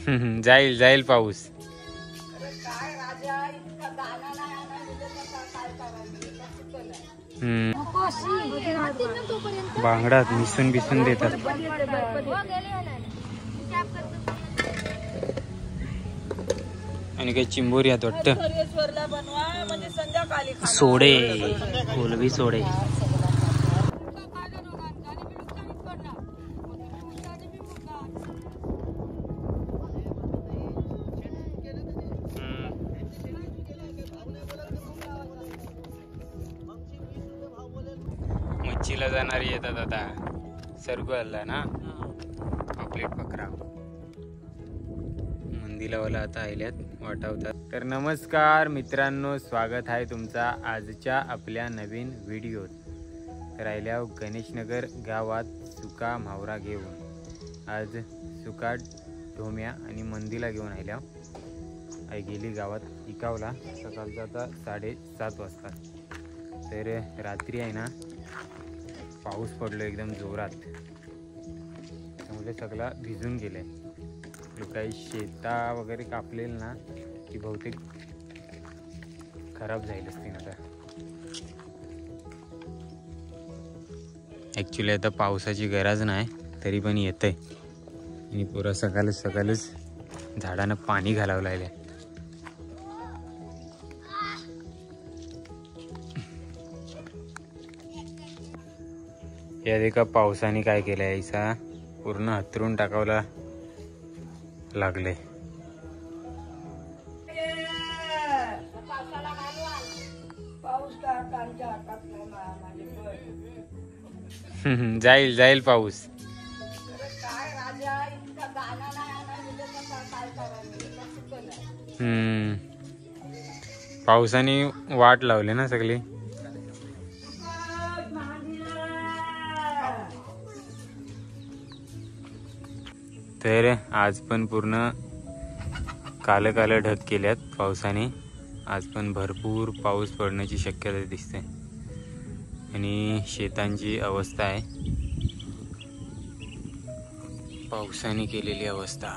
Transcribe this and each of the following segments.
जाईल जाईल पाऊस. बांगडात मिसून बिसून देतात. आणि काही चिंबोरी आहेत वाटतं. सोडे कोलबी सोडे. मच्छीला जाणारी येतात आता. सर्कलला ना पापलेट पकरा. मंदिरावाला आता आल्यात वाटावतात. तर नमस्कार मित्रांनो, स्वागत आहे तुमचा आजच्या आपल्या नवीन व्हिडिओत. तर आयल्या गणेशनगर गावात सुका म्हावरा घेऊन आज सुका ढोम्या आणि मंदीला घेऊन आल्या. आई गेली गावात इकावला. सकाळचा आता 7:30 वाजता. तर रात्री आहे ना पाऊस पडलो एकदम जोरात, त्यामुळे सगळा भिजून गेले. काही शेता वगैरे कापलेल ना की बहुतेक खराब जाईल असतील आता. ॲक्च्युली आता पावसाची गरज नाही तरी पण येतंय. आणि पुरा सकाळच झाडांना पाणी घालावं लागले. या एका पावसाने काय केलंय, ऐसा पूर्ण हतरून टाकावला लागले. जाईल जाईल पाऊस. पावसाने वाट लावली ना सगळी. तर आज पण पूर्ण काले ढग केल्यात पावसाने. आज पण भरपूर पाऊस पडण्याची शक्यता दिसते. आणि शेतांची अवस्था आहे पावसाने केलेली अवस्था.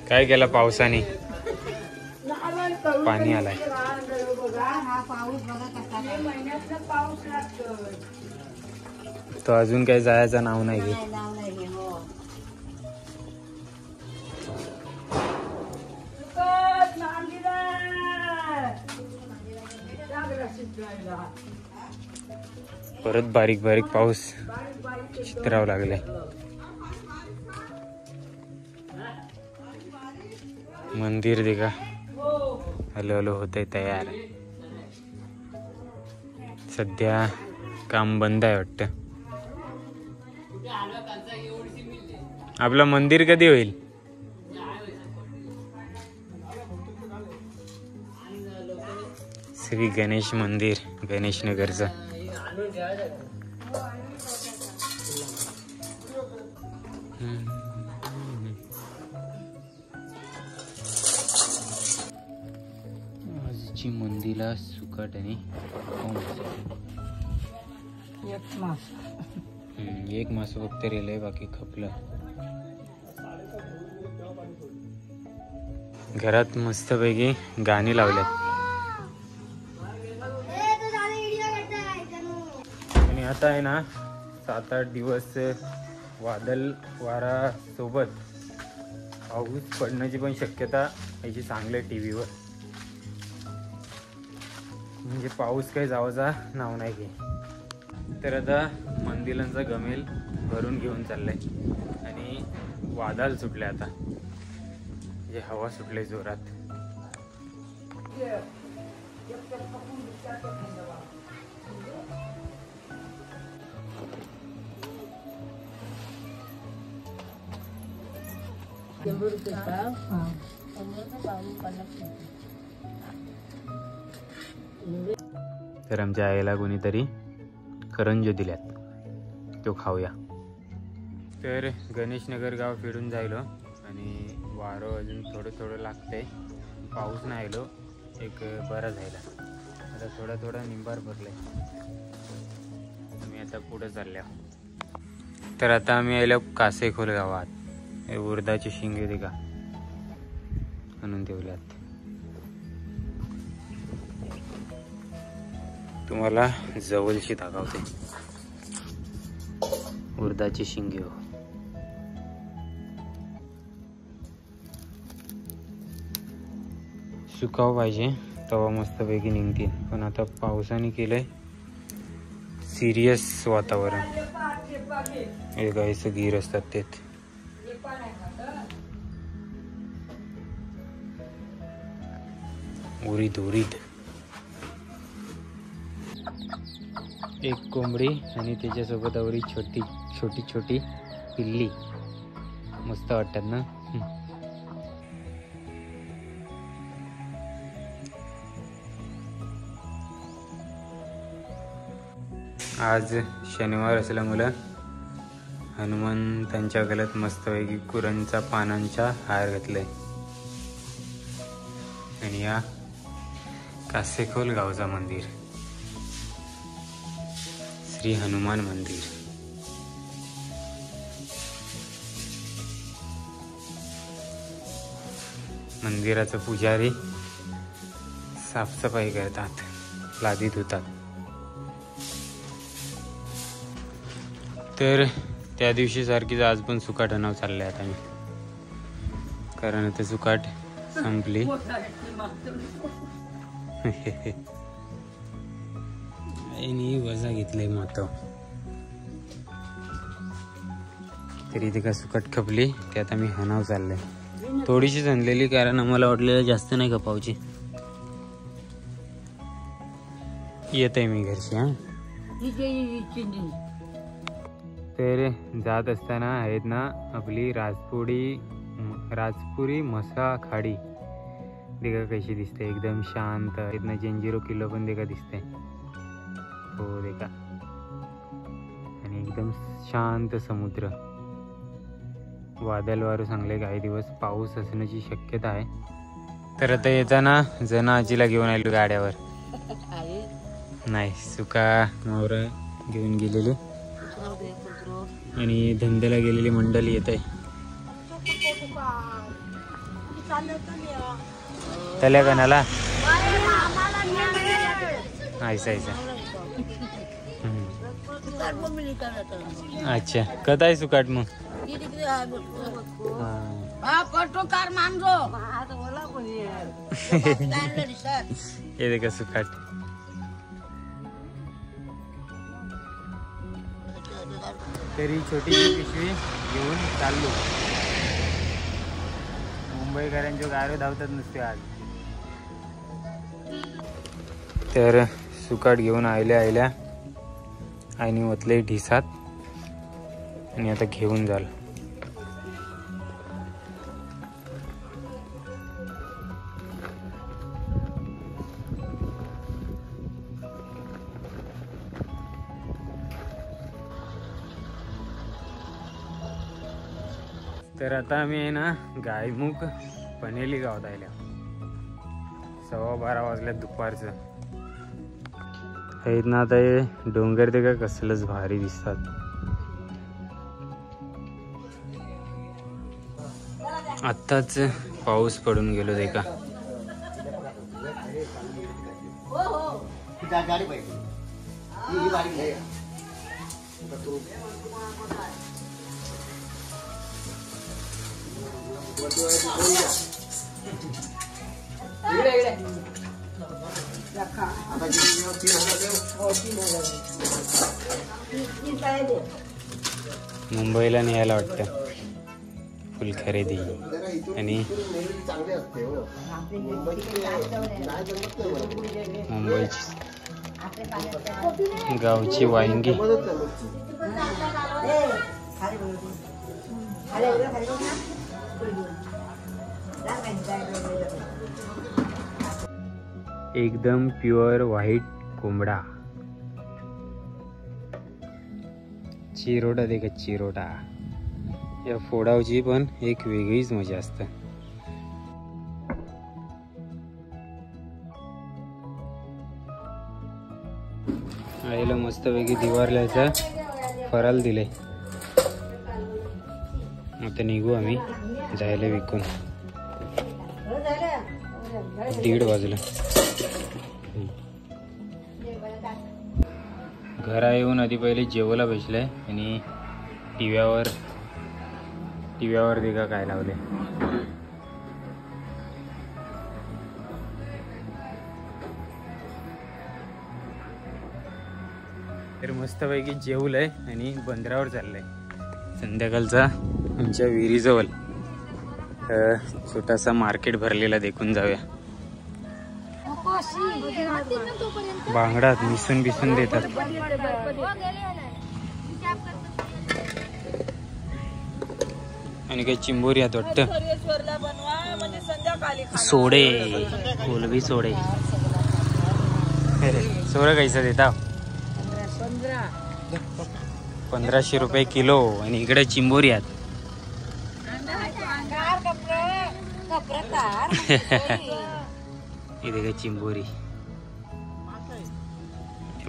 काय केलं पावसाने, पाणी आलाय. तो अजून काही जायचं नाव नाही घे. परत बारीक बारीक पाऊस चित्रावं लागले. मंदिर देखा हळूहळू होते तयार. सध्या काम बंद आहे वाटतं. आपलं मंदिर कधी होईल? श्री गणेश मंदिर गणेशनगरचं. आजची मंदिला सुकट आणि एक मास फक्त रेलय, बाकी खपलं. घरात मस्तपैकी गाणी लावल्यात. आणि आता आहे ना 7-8 दिवस वादळ वारा सोबत पाऊस पडण्याची पण शक्यता याची चांगली आहे टीव्हीवर. म्हणजे पाऊस काही जावाचा नाव नाही घे. तर आता मंदिरांचा गमेल भरून घेऊन चाललाय आणि वादळ सुटले. आता म्हणजे हवा सुटले जोरात. तर आमच्या आईला कोणीतरी करंज दिल्यात, तो खाऊया. तर गणेशनगर गाव फिरून जायलो आणि वारं अजून थोडं लागतंय. पाऊस नाही आलो एक बरा झाला. आता थोडा थोडा निंबार भरलाय. मी आता पुढे चालल्या. तर आता आम्ही आलो कासेखोल गावात. हे उडदाचे शिंगे ते का आणून ठेवल्यात. तुम्हाला जवळशी दाखवते उडदाचे शिंगे. सुकाव पाहिजे तेव्हा मस्तपैकी निघतील. पण आता पावसाने केलंय सिरियस वातावरण. हे गाईचं गीर असतात ते उरीद उरीद. एक कोंबडी आणि त्याच्यासोबत आवरी छोटी छोटी छोटी पिल्ली. मस्त वाटतात ना. आज शनिवार असल्यामुळे हनुमंतांच्या गळ्यात मस्तपैकी कुरणचा पानांचा हार घातलाय. आणि या कासेखोल गावचा मंदिर श्री हनुमान मंदिर. मंदिराचं पुजारी साफसफाई करतात, लादी धुतात. तर त्या दिवशी सारखीच आज पण सुकाट आणावं चाललंय आता मी. कारण आता सुकाट संपली. आणि वजा घेतलंय मात. तरी ते का सुकट खपली ते आता मी हनाव चाललंय. थोडीशीच आणलेली कारण आम्हाला वाटलेलं जास्त नाही खपावची. येत आहे मी घरची. हा तर जात असताना आहेत ना आपली राजपुरी मसा खाडी देखा कशी दिसते. एकदम शांत. इथनं जंजिरो किल्लो पण देखा दिसते. हो देखा. आणि एकदम शांत समुद्र. वादळ वारू चांगले. काही दिवस पाऊस असण्याची शक्यता आहे. तर आता येताना जना आजीला घेऊन आलो गाड्यावर. नाही सुका मावरा घेऊन गेलेली आणि धंद्याला गेलेली मंडळी येत आहे. तल्या कणाला ऐसा ऐसा. अच्छा कत आहे सुकाट मग. ये देखा सुकाट. तरी छोटीशी पिशवी घेऊन चाललो. मुंबईकरांचे गारे धावतात नुसते आज. तर सुकाट घेऊन आयल्या आणि ओतले ढिसात आणि आता घेऊन जाल. तर आता आम्ही आहे ना गायमुख पनेली गावात आल्या. 12:15 वाजल्यात दुपारचं. आहेत ना आता हे डोंगर ते का कसलंच भारी दिसतात. आत्ताच पाऊस पडून गेलो ते का. मुंबईला न्यायला वाटतं फुल खरेदी आणि मुंबईची गावची वांगी. एकदम प्युअर व्हाईट कोंबडा. चिरोटा देखा चिरोटा. या फोडावची पण एक वेगळीच मजा असते. मस्तपैकी दिवारल्याचा फराल दिले. आता निघू आम्ही जायला विकून. 1:30 वाजला. घरा येऊन आधी पहिले जेवायला बसलाय आणि टीव्हीवर देखा काय लावले. तर मस्तपैकी जेवलंय आणि बंदरावर चाललंय. संध्याकाळचा आमच्या विहिरीजवळ छोटासा मार्केट भरलेला देखून जाऊया. बांगडात मिसून देतात. आणि काही चिंबोरी आहेत वाटतं. सोडे कोलबी सोडे. सोडा कैसा देता? 1500 रुपये किलो. आणि इकडे चिंबोरी आहेत. इथे काय चिंबोरी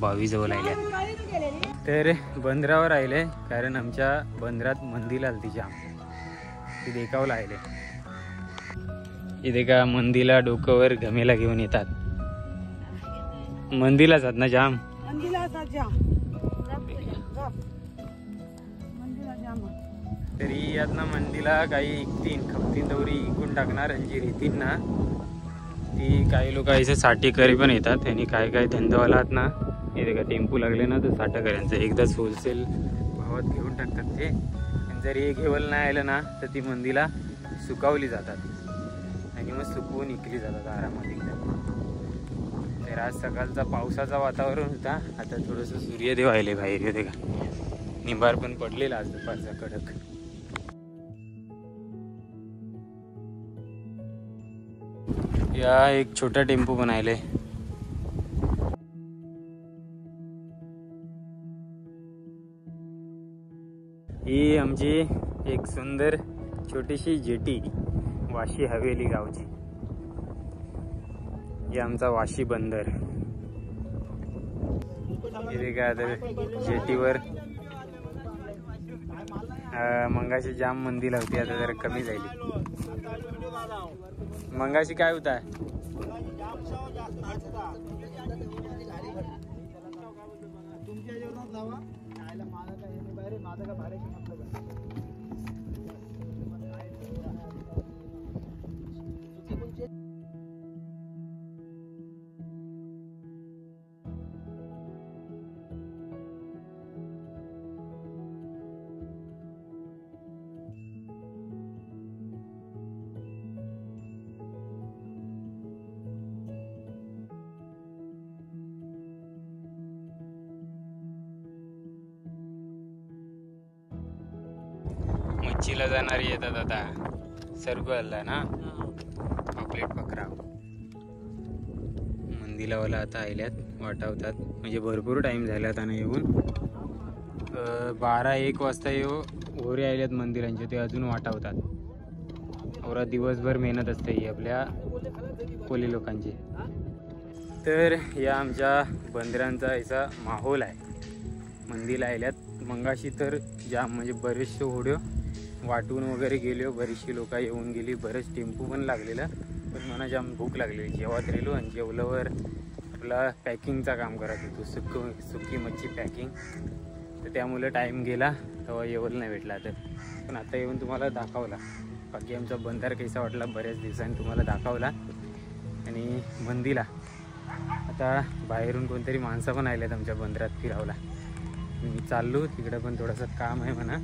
22 जवळ आल्या. तर बंदरावर राहिले कारण आमच्या बंदरात मंदिर आलती जाम. ती देखावला आले. इथे का मंदीला डोक्यावर घमेला घेऊन येतात. मंदीला जात ना जाम. तरी यात ना मंदीला काही खपतीन दौरी इकून टाकणार. आणि जी रेतीन ना ती काही लोक असे साठेकरी पण येतात. आणि काय धंदावाला आहेत ना इथे का टेम्पो लागले ना तर साठेकऱ्यांचं एकदाच होलसेल भावात घेऊन टाकतात ते. आणि जर हे घेवल नाही आलं ना तर ती मंदीला सुकावली जातात आणि मग सुकवून इकली जातात आरामात एकदम. तर आज सकाळचा पावसाचा वातावरण होता. आता थोडंसं सूर्यदेव आले बाहेर. येते का निंबार पण पडलेला आज दुपारचा कडक. या एक छोटा टेम्पो पण आले. ही आमची एक सुंदर छोटीशी जेटी वाशी हवेली गावची. हे आमचा वाशी बंदर. इथे काय आता जेटीवर मंगाशी जाम मंदी लावती. आता जरा कमी झाली. मंगाशी काय होता? मच्छीला जाणारी येतात आता. सरगू आला ना पापलेट पकरा. मंदिलावाला आता आल्यात वाटावतात. म्हणजे भरपूर टाइम झाला आता येऊन. 12-1 वाजता ओरे आल्यात मंदिरांचे. ते अजून वाटावतात. ओरा दिवसभर मेहनत असते ही आपल्या कोली लोकांची. तर या आमच्या बंदरांचा असा माहोल आहे. मंदिर आल्यात मंगाशी तर जाम म्हणजे बरेचसे होड्यो वाटून वगैरे गेलो. बरीचशी लोक येऊन गेली. बरेच टेम्पो पण लागलेलं. पण मला जाम भूक लागलेली. जेवत राहिलो आणि जेवल्यावर आपला पॅकिंगचा काम करत होतो. सुकी मच्छी पॅकिंग. तर त्यामुळे टाईम गेला. तेव्हा येवलं नाही भेटला. तर पण आता येऊन तुम्हाला दाखवला. बाकी आमचा बंदर कसा वाटला बऱ्याच दिवसांनी तुम्हाला दाखवला. आणि मंदीला आता बाहेरून कोणतरी माणसं पण आलेत आमच्या बंदरात फिरावला. मी चाललो तिकडे पण थोडंसं काम आहे म्हणा.